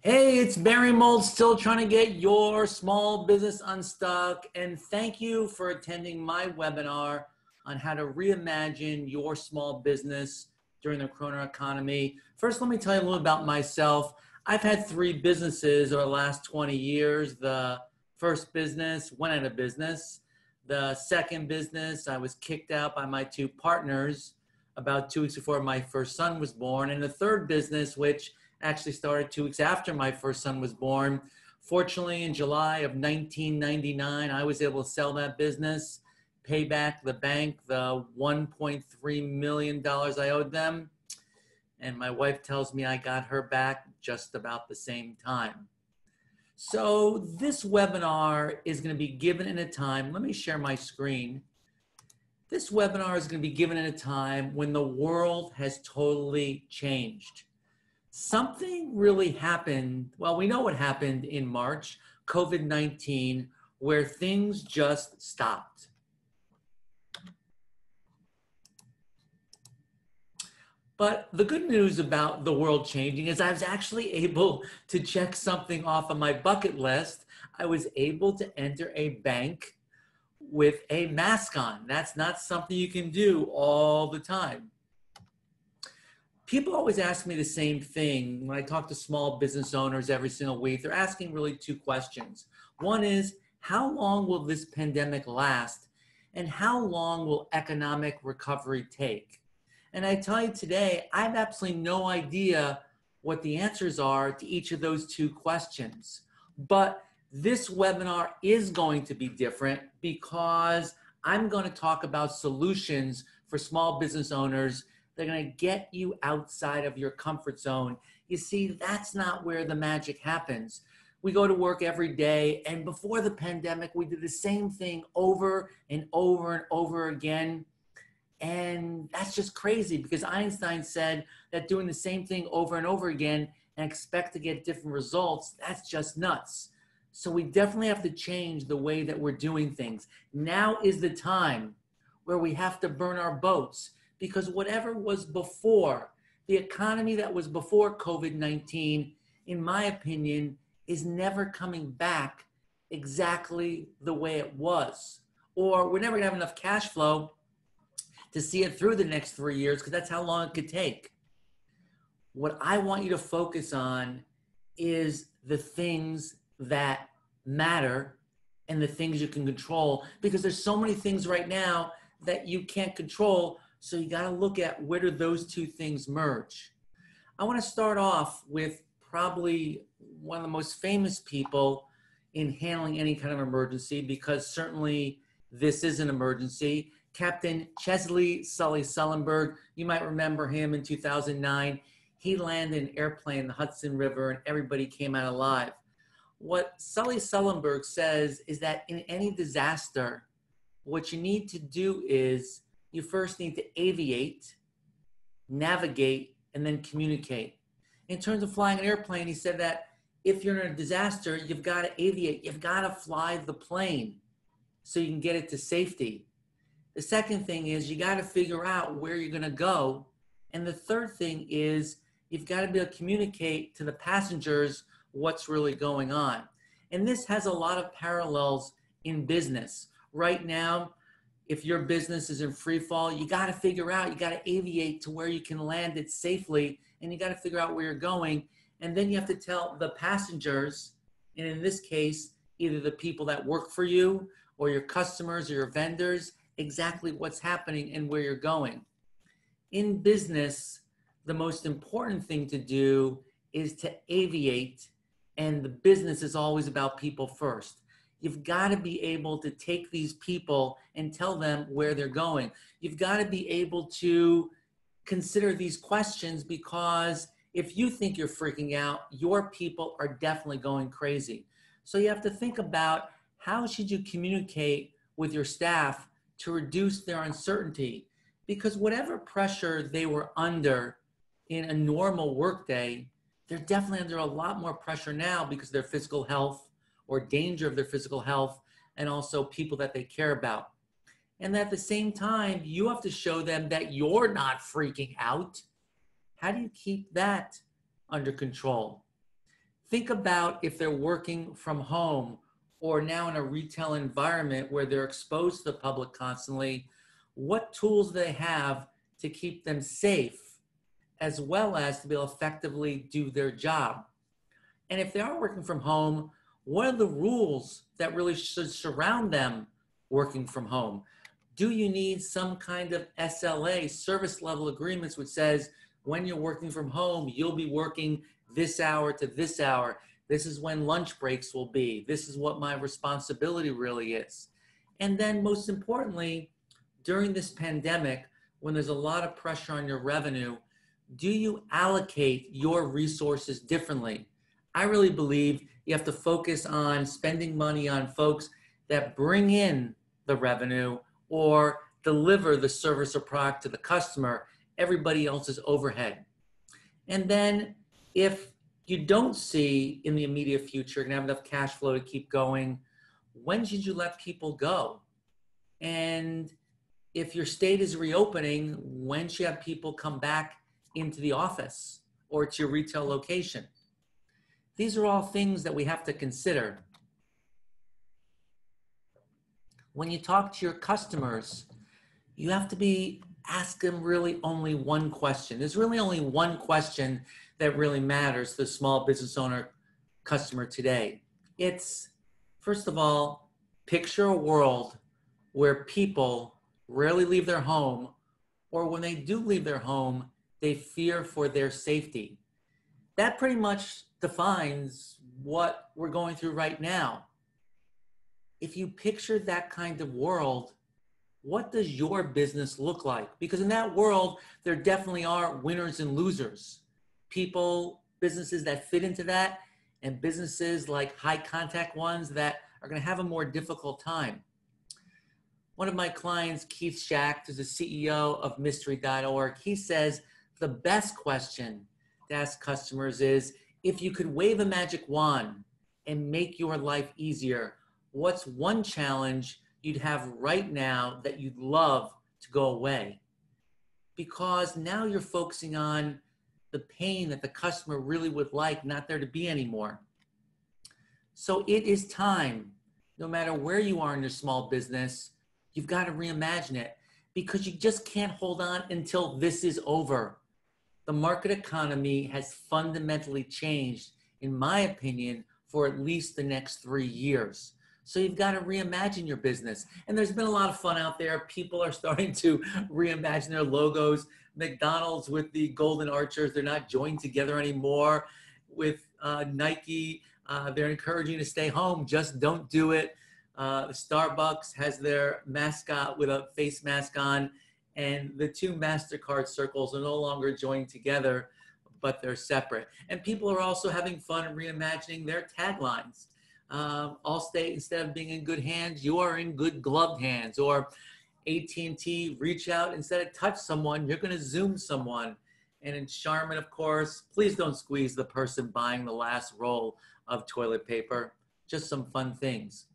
Hey, it's Barry Mold, still trying to get your small business unstuck. And thank you for attending my webinar on how to reimagine your small business during the corona economy. First, let me tell you a little about myself. I've had 3 businesses over the last 20 years. The first business went out of business. The second business, I was kicked out by my 2 partners about 2 weeks before my first son was born. And the third business, which actually started 2 weeks after my first son was born. Fortunately, in July of 1999, I was able to sell that business, pay back the bank the $1.3 million I owed them. And my wife tells me I got her back just about the same time. So this webinar is going to be given in a time, let me share my screen. This webinar is going to be given in a time when the world has totally changed. Something really happened. Well, we know what happened in March, COVID-19, where things just stopped. But the good news about the world changing is I was actually able to check something off of my bucket list. I was able to enter a bank with a mask on. That's not something you can do all the time. People always ask me the same thing when I talk to small business owners every single week. They're asking really 2 questions. One is, how long will this pandemic last? And how long will economic recovery take? And I tell you today, I have absolutely no idea what the answers are to each of those 2 questions. But this webinar is going to be different because I'm going to talk about solutions for small business owners. They're going to get you outside of your comfort zone. You see, that's not where the magic happens. We go to work every day, and before the pandemic, we did the same thing over and over and over again. And that's just crazy because Einstein said that doing the same thing over and over again and expect to get different results, that's just nuts. So we definitely have to change the way that we're doing things. Now is the time where we have to burn our boats. Because whatever was before, the economy that was before COVID-19, in my opinion, is never coming back exactly the way it was. Or we're never gonna have enough cash flow to see it through the next 3 years because that's how long it could take. What I want you to focus on is the things that matter and the things you can control, because there's so many things right now that you can't control. So you got to look at where do those 2 things merge. I want to start off with probably one of the most famous people in handling any kind of emergency, because certainly this is an emergency. Captain Chesley Sully Sullenberg, you might remember him in 2009. He landed an airplane in the Hudson River and everybody came out alive. What Sully Sullenberg says is that in any disaster, what you need to do is you first need to aviate, navigate, and then communicate. In terms of flying an airplane, he said that if you're in a disaster, you've got to aviate. You've got to fly the plane so you can get it to safety. The second thing is you got to figure out where you're going to go. And the third thing is you've got to be able to communicate to the passengers what's really going on. And this has a lot of parallels in business. Right now, if your business is in free fall, you got to figure out, you got to aviate to where you can land it safely, and you got to figure out where you're going. And then you have to tell the passengers, and in this case, either the people that work for you or your customers or your vendors, exactly what's happening and where you're going. In business, the most important thing to do is to aviate, and the business is always about people first. You've got to be able to take these people and tell them where they're going. You've got to be able to consider these questions, because if you think you're freaking out, your people are definitely going crazy. So you have to think about how should you communicate with your staff to reduce their uncertainty, because whatever pressure they were under in a normal workday, they're definitely under a lot more pressure now because of their physical health or danger of their physical health, and also people that they care about. And at the same time, you have to show them that you're not freaking out. How do you keep that under control? Think about if they're working from home or now in a retail environment where they're exposed to the public constantly, what tools do they have to keep them safe as well as to be able to effectively do their job? And if they are working from home, what are the rules that really should surround them working from home? Do you need some kind of SLA, service level agreements, which says when you're working from home, you'll be working this hour to this hour. This is when lunch breaks will be. This is what my responsibility really is. And then most importantly, during this pandemic, when there's a lot of pressure on your revenue, do you allocate your resources differently? I really believe you have to focus on spending money on folks that bring in the revenue or deliver the service or product to the customer, everybody else's overhead. And then if you don't see in the immediate future going to have enough cash flow to keep going, when should you let people go? And if your state is reopening, when should you have people come back into the office or to your retail location? These are all things that we have to consider. When you talk to your customers, you have to ask them really only one question. There's really only one question that really matters to the small business owner customer today. It's, first of all, picture a world where people rarely leave their home, or when they do leave their home, they fear for their safety. That pretty much defines what we're going through right now. If you picture that kind of world, what does your business look like? Because in that world, there definitely are winners and losers. Businesses that fit into that, and businesses like high contact ones that are going to have a more difficult time. One of my clients, Keith Schacht, who's the CEO of Mystery.org, he says the best question to ask customers is, if you could wave a magic wand and make your life easier, what's one challenge you'd have right now that you'd love to go away? Because now you're focusing on the pain that the customer really would like not there to be anymore. So it is time, no matter where you are in your small business, you've got to reimagine it, because you just can't hold on until this is over. The market economy has fundamentally changed, in my opinion, for at least the next 3 years. So you've got to reimagine your business. And there's been a lot of fun out there. People are starting to reimagine their logos. McDonald's with the golden archers, they're not joined together anymore. With Nike, they're encouraging you to stay home, just don't do it. Starbucks has their mascot with a face mask on, and the two MasterCard circles are no longer joined together, but they're separate. And people are also having fun reimagining their taglines. Allstate, instead of being in good hands, you are in good gloved hands. Or AT&T, reach out, instead of touch someone, you're going to Zoom someone. And in Charmin, of course, please don't squeeze the person buying the last roll of toilet paper. Just some fun things.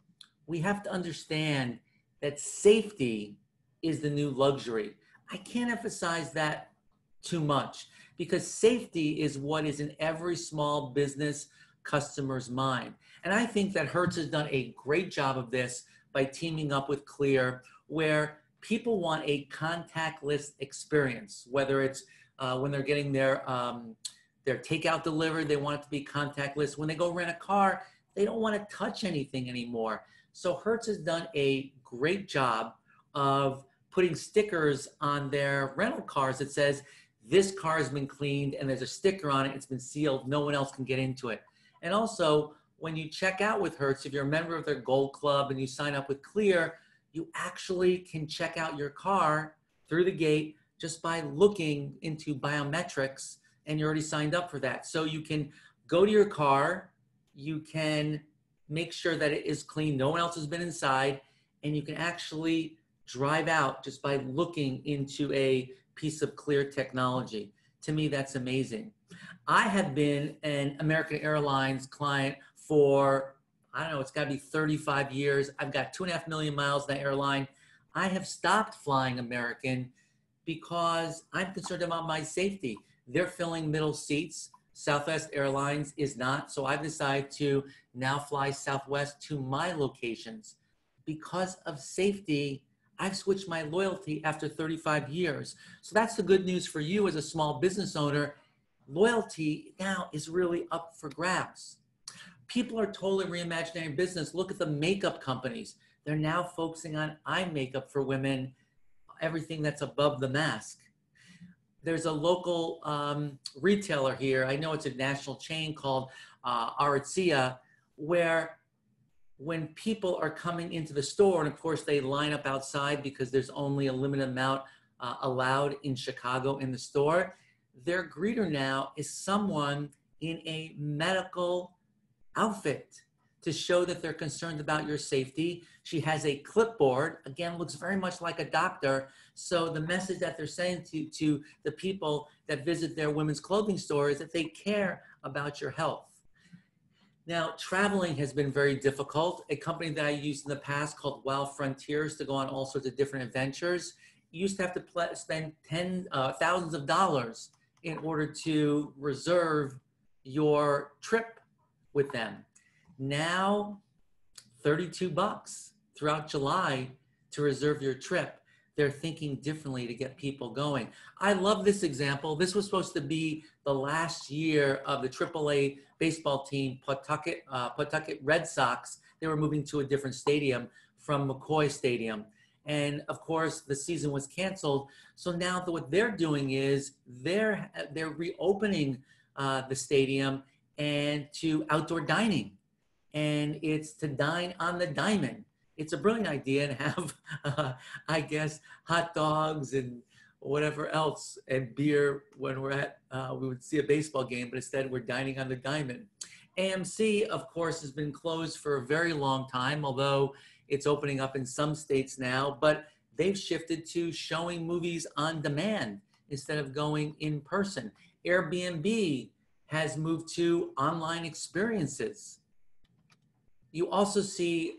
We have to understand that safety is the new luxury. I can't emphasize that too much, because safety is what is in every small business customer's mind. And I think that Hertz has done a great job of this by teaming up with Clear, where people want a contactless experience, whether it's when they're getting their takeout delivered, they want it to be contactless. When they go rent a car, they don't want to touch anything anymore. So Hertz has done a great job of putting stickers on their rental cars that says, this car has been cleaned, and there's a sticker on it, it's been sealed, no one else can get into it. And also, when you check out with Hertz, if you're a member of their Gold Club and you sign up with Clear, you actually can check out your car through the gate just by looking into biometrics, and you're already signed up for that. So you can go to your car, you can make sure that it is clean, no one else has been inside, and you can actually drive out just by looking into a piece of Clear technology. To me, that's amazing. I have been an American Airlines client for, I don't know, it's got to be 35 years. I've got 2.5 million miles in that airline. I have stopped flying American because I'm concerned about my safety. They're filling middle seats. Southwest Airlines is not. So I've decided to now fly Southwest to my locations. Because of safety, I've switched my loyalty after 35 years. So that's the good news for you as a small business owner. Loyalty now is really up for grabs. People are totally reimagining business. Look at the makeup companies. They're now focusing on eye makeup for women, everything that's above the mask. There's a local retailer here. I know it's a national chain called Aritzia, where when people are coming into the store, and of course they line up outside because there's only a limited amount allowed in Chicago in the store, their greeter now is someone in a medical outfit to show that they're concerned about your safety. She has a clipboard, again, looks very much like a doctor. So the message that they're saying to the people that visit their women's clothing store is that they care about your health. Now, traveling has been very difficult. A company that I used in the past called Wild Frontiers to go on all sorts of different adventures, you used to have to spend thousands of dollars in order to reserve your trip with them. Now, $32 throughout July to reserve your trip. They're thinking differently to get people going. I love this example. This was supposed to be the last year of the AAA baseball team, Pawtucket Red Sox. They were moving to a different stadium from McCoy Stadium. And of course, the season was canceled. So now what they're doing is they're reopening the stadium and to outdoor dining. And it's to dine on the diamond. It's a brilliant idea and have, I guess, hot dogs and whatever else and beer when we're at, we would see a baseball game, but instead we're dining on the diamond. AMC, of course, has been closed for a very long time, although it's opening up in some states now, but they've shifted to showing movies on demand instead of going in person. Airbnb has moved to online experiences. You also see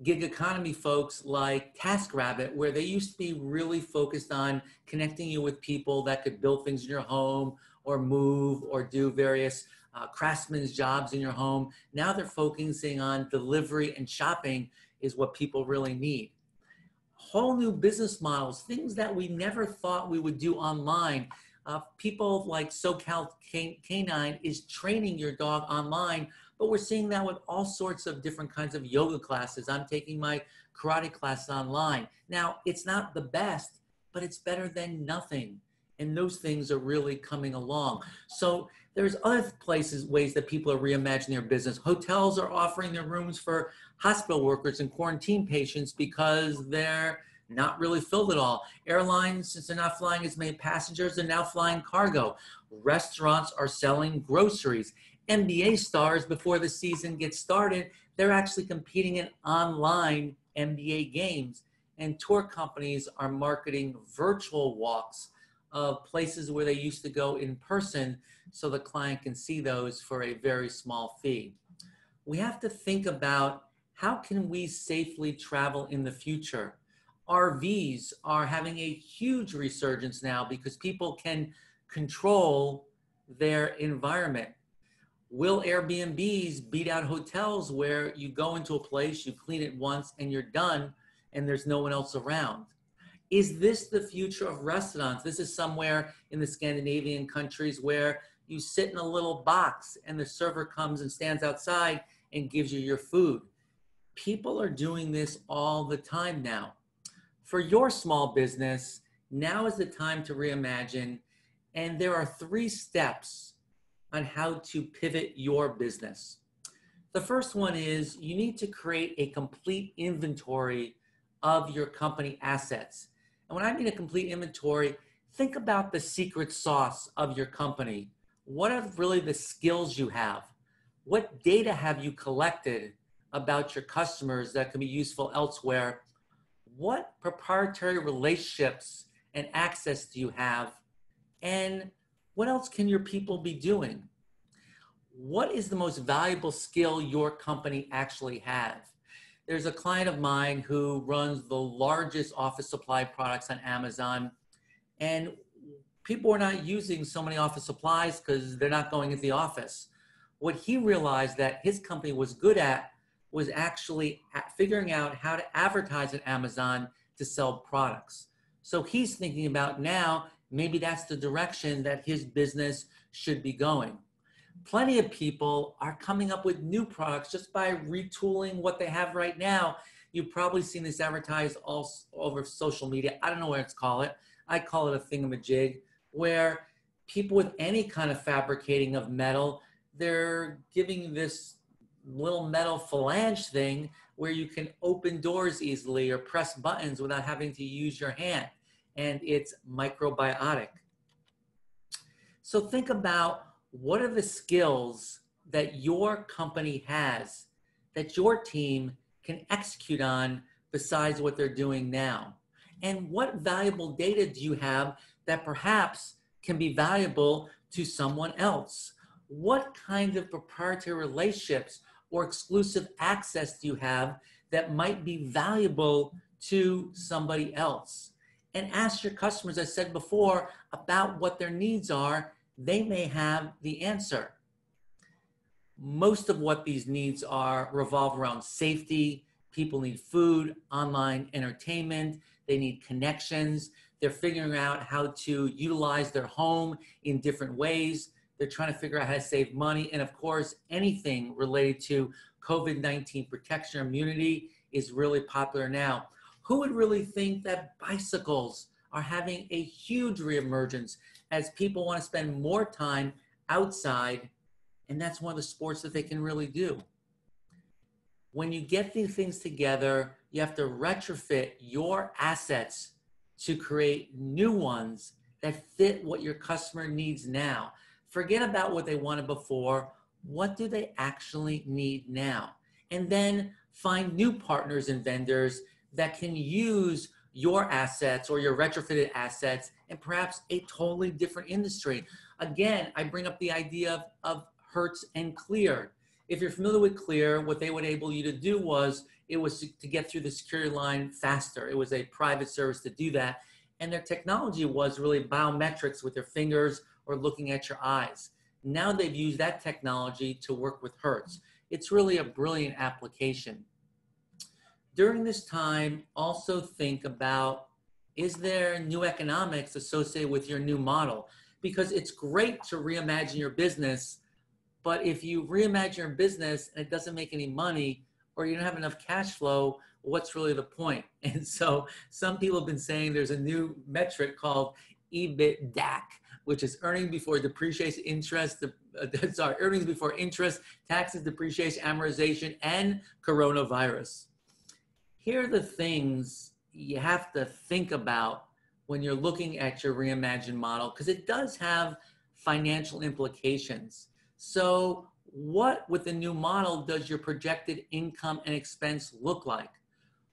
gig economy folks like TaskRabbit, where they used to be really focused on connecting you with people that could build things in your home or move or do various craftsman's jobs in your home. Now they're focusing on delivery and shopping is what people really need. Whole new business models, things that we never thought we would do online. People like SoCal Canine is training your dog online, but we're seeing that with all sorts of different kinds of yoga classes. I'm taking my karate class online. Now, it's not the best, but it's better than nothing. And those things are really coming along. So there's other ways that people are reimagining their business. Hotels are offering their rooms for hospital workers and quarantine patients because they're not really filled at all. Airlines, since they're not flying as many passengers, they're now flying cargo. Restaurants are selling groceries. NBA stars, before the season gets started, they're actually competing in online NBA games. And tour companies are marketing virtual walks of places where they used to go in person so the client can see those for a very small fee. We have to think about how can we safely travel in the future. RVs are having a huge resurgence now because people can control their environment. Will Airbnbs beat out hotels where you go into a place, you clean it once and you're done and there's no one else around? Is this the future of restaurants? This is somewhere in the Scandinavian countries where you sit in a little box and the server comes and stands outside and gives you your food. People are doing this all the time now. For your small business, now is the time to reimagine. And there are 3 steps on how to pivot your business. The first one is you need to create a complete inventory of your company assets. And when I mean a complete inventory, think about the secret sauce of your company. What are really the skills you have? What data have you collected about your customers that can be useful elsewhere? What proprietary relationships and access do you have? And what else can your people be doing? What is the most valuable skill your company actually has? There's a client of mine who runs the largest office supply products on Amazon, and people were not using so many office supplies because they're not going into the office. What he realized that his company was good at was actually figuring out how to advertise on Amazon to sell products. So he's thinking about now, maybe that's the direction that his business should be going. Plenty of people are coming up with new products just by retooling what they have right now. You've probably seen this advertised all over social media. I don't know what it's called it. I call it a thingamajig, where people with any kind of fabricating of metal, they're giving this little metal phalange thing where you can open doors easily or press buttons without having to use your hand. And it's microbiotic. So think about, what are the skills that your company has that your team can execute on besides what they're doing now? And what valuable data do you have that perhaps can be valuable to someone else? What kind of proprietary relationships or exclusive access do you have that might be valuable to somebody else? And ask your customers, as I said before, about what their needs are. They may have the answer. Most of what these needs are revolve around safety. People need food, online entertainment. They need connections. They're figuring out how to utilize their home in different ways. They're trying to figure out how to save money. And of course, anything related to COVID-19 protection or immunity is really popular now. Who would really think that bicycles are having a huge reemergence as people want to spend more time outside, and that's one of the sports that they can really do. When you get these things together, you have to retrofit your assets to create new ones that fit what your customer needs now. Forget about what they wanted before. What do they actually need now? And then find new partners and vendors that can use your assets or your retrofitted assets in perhaps a totally different industry. Again, I bring up the idea of Hertz and Clear. If you're familiar with Clear, what they would enable you to do was, it was to get through the security line faster. It was a private service to do that. And their technology was really biometrics with your fingers or looking at your eyes. Now they've used that technology to work with Hertz. It's really a brilliant application. During this time, also think about, is there new economics associated with your new model? Because it's great to reimagine your business, but if you reimagine your business and it doesn't make any money, or you don't have enough cash flow, what's really the point? And so some people have been saying there's a new metric called EBITDA, which is earnings before depreciation, earnings before interest, taxes, depreciation, amortization, and coronavirus. Here are the things you have to think about when you're looking at your reimagined model, because it does have financial implications. So what with the new model does your projected income and expense look like?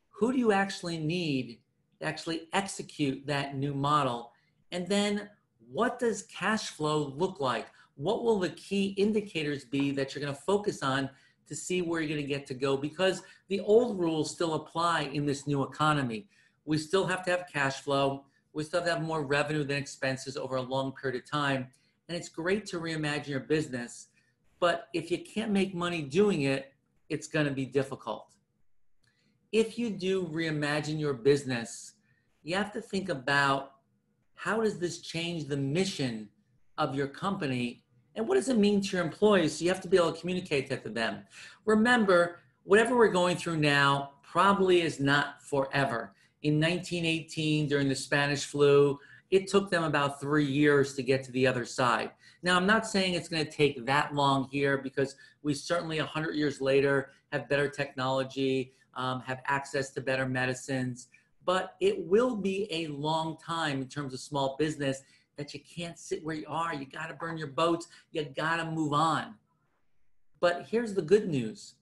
Who do you actually need to actually execute that new model? And then what does cash flow look like? What will the key indicators be that you're going to focus on to see where you're going to get to go? Because the old rules still apply in this new economy. We still have to have cash flow. We still have to have more revenue than expenses over a long period of time. And it's great to reimagine your business, but if you can't make money doing it, it's going to be difficult. If you do reimagine your business, you have to think about, how does this change the mission of your company? And what does it mean to your employees? So you have to be able to communicate that to them. Remember, whatever we're going through now probably is not forever. In 1918, during the Spanish flu, it took them about 3 years to get to the other side. Now, I'm not saying it's going to take that long here, because we certainly 100 years later have better technology, have access to better medicines, but it will be a long time in terms of small business that you can't sit where you are. You got to burn your boats. You got to move on. But here's the good news.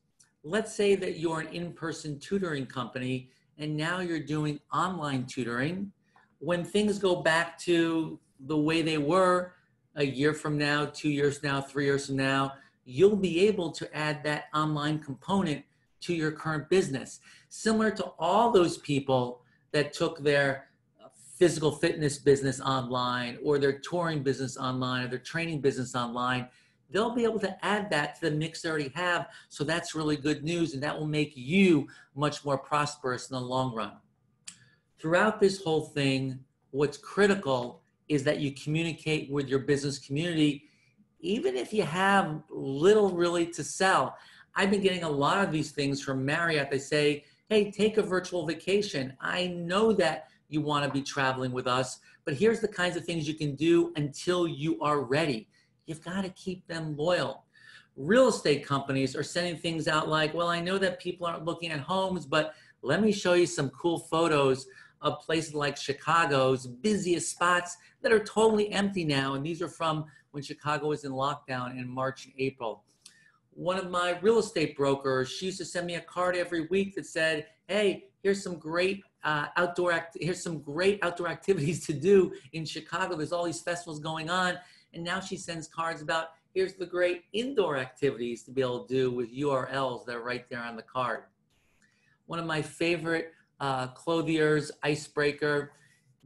Let's say that you're an in-person tutoring company and now you're doing online tutoring. When things go back to the way they were a year from now, 2 years from now, 3 years from now, you'll be able to add that online component to your current business. Similar to all those people that took their physical fitness business online, or their touring business online, or their training business online, they'll be able to add that to the mix they already have. So that's really good news, and that will make you much more prosperous in the long run. Throughout this whole thing, what's critical is that you communicate with your business community, even if you have little really to sell. I've been getting a lot of these things from Marriott. They say, hey, take a virtual vacation. I know that you want to be traveling with us, but here's the kinds of things you can do until you are ready. You've got to keep them loyal. Real estate companies are sending things out like, well, I know that people aren't looking at homes, but let me show you some cool photos of places like Chicago's busiest spots that are totally empty now. And these are from when Chicago was in lockdown in March and April. One of my real estate brokers, she used to send me a card every week that said, hey, here's some great outdoor activities to do in Chicago. There's all these festivals going on. And now she sends cards about, here's the great indoor activities to be able to do with URLs that are right there on the card. One of my favorite clothiers, Icebreaker,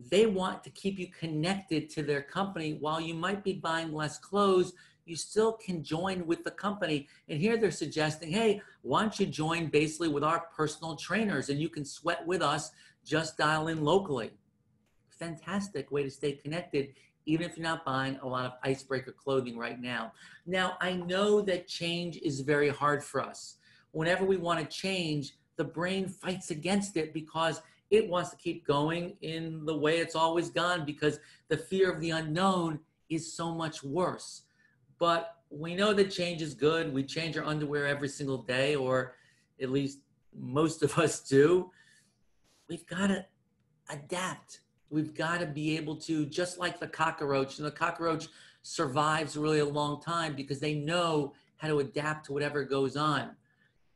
they want to keep you connected to their company. While you might be buying less clothes, you still can join with the company. And here they're suggesting, hey, why don't you join basically with our personal trainers and you can sweat with us, just dial in locally. Fantastic way to stay connected, even if you're not buying a lot of Icebreaker clothing right now. Now, I know that change is very hard for us. Whenever we want to change, the brain fights against it because it wants to keep going in the way it's always gone, because the fear of the unknown is so much worse. But we know that change is good. We change our underwear every single day, or at least most of us do. We've got to adapt. We've got to be able to, just like the cockroach, and the cockroach survives really a long time because they know how to adapt to whatever goes on.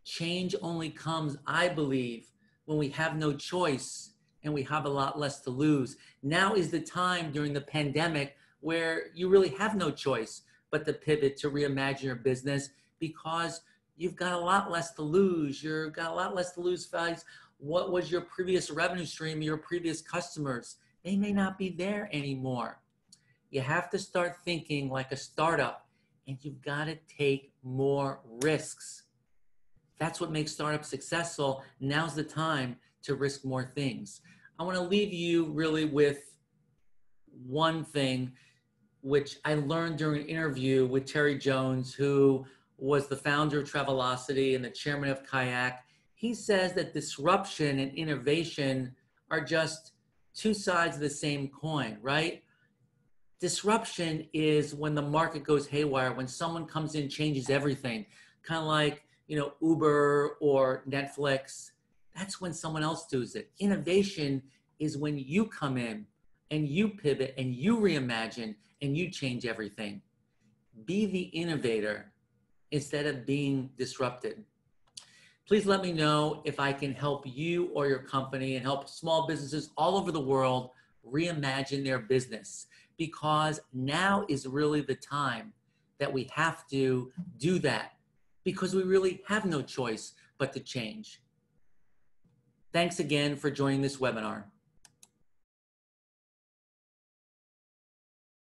Change only comes, I believe, when we have no choice and we have a lot less to lose. Now is the time during the pandemic where you really have no choice but to pivot, to reimagine your business, because you've got a lot less to lose. You've got a lot less to lose, guys. What was your previous revenue stream, your previous customers? They may not be there anymore. You have to start thinking like a startup, and you've got to take more risks. That's what makes startups successful. Now's the time to risk more things. I want to leave you really with one thing, which I learned during an interview with Terry Jones, who was the founder of Travelocity and the chairman of Kayak. He says that disruption and innovation are just two sides of the same coin, right? Disruption is when the market goes haywire, when someone comes in, changes everything, kind of like, Uber or Netflix. That's when someone else does it. Innovation is when you come in and you pivot and you reimagine and you change everything. Be the innovator instead of being disrupted. Please let me know if I can help you or your company and help small businesses all over the world reimagine their business, because now is really the time that we have to do that, because we really have no choice but to change. Thanks again for joining this webinar.